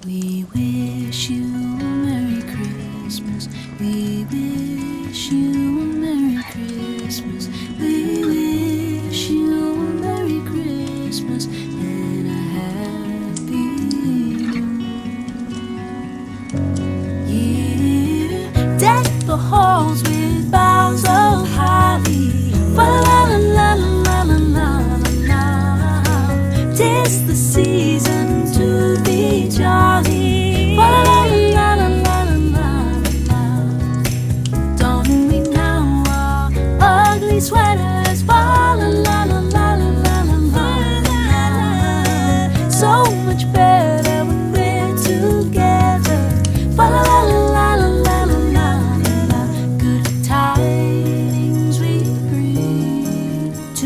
We wish you a Merry Christmas. We wish you a Merry Christmas. We wish you a Merry Christmas and a Happy New Year. Deck the halls with boughs of holly. La la la la la la la la. 'Tis the season to be jolly. La la la la la la la. Don't we now our ugly sweaters? La la la la la la la la. So much better.